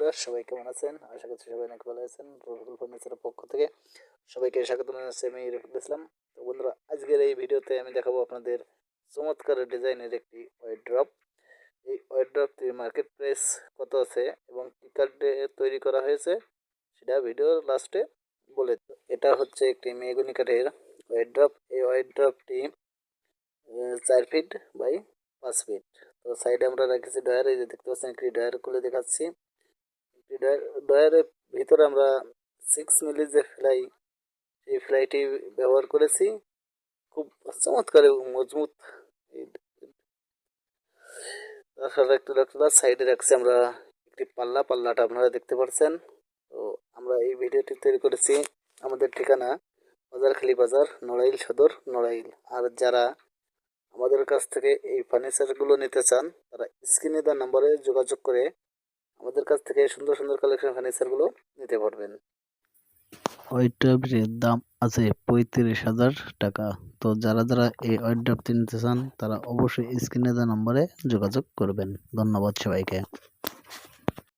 বন্ধুরা, সবাই কেমন আছেন? আশা করছি সবাই অনেক ভালো আছেন। রফিকুল ফার্নিচারের পক্ষ থেকে সবাইকে স্বাগত জানাচ্ছি। আমি রফিকুল ইসলাম। তো বন্ধুরা, আজকের এই ভিডিওতে আমি দেখাবো আপনাদের চমৎকার ডিজাইনের একটি ওয়ারড্রপ। এই ওয়ারড্রপটির মার্কেট প্রাইস কত আছে এবং কি কার্ডে তৈরি করা হয়েছে সেটা ভিডিওর লাস্টে বলে দেব। এটা হচ্ছে একটি মেহগনি কাঠের ওয়ারড্রপ। এই ওয়ারড্রপটি 4 ফিট বাই 5 ফিট। তো সাইডে আমরা রেখেছি ডয়ার। এই যে দেখতে পাচ্ছেন, একটি ডয়ার খুলে দেখাচ্ছি। ডয়ারের ভিতরে আমরা 6 মিলি যে ফ্লাই, এই ফ্লাইটি ব্যবহার করেছি। খুব চমৎকার এবং মজবুত। তাছাড়া একটু সাইডে রাখছি আমরা একটি পাল্লাটা আপনারা দেখতে পাচ্ছেন। তো আমরা এই ভিডিওটি তৈরি করেছি। আমাদের ঠিকানা বাজারখালী বাজার, নড়াইল সদর, নড়াইল। আর যারা আমাদের কাছ থেকে এই ফার্নিচারগুলো নিতে চান তারা স্ক্রিনে দেওয়া নম্বরে যোগাযোগ করে আমাদের কাছ থেকে সুন্দর সুন্দর কালেকশন ফার্নিচারগুলো নিতে পারবেন। ওয়ারড্রপটির দাম আছে 35,000 টাকা। তো যারা এই ওয়ারড্রপটি নিতে চান তারা অবশ্যই স্ক্রিনে দেওয়া নম্বরে যোগাযোগ করবেন। ধন্যবাদ সবাইকে।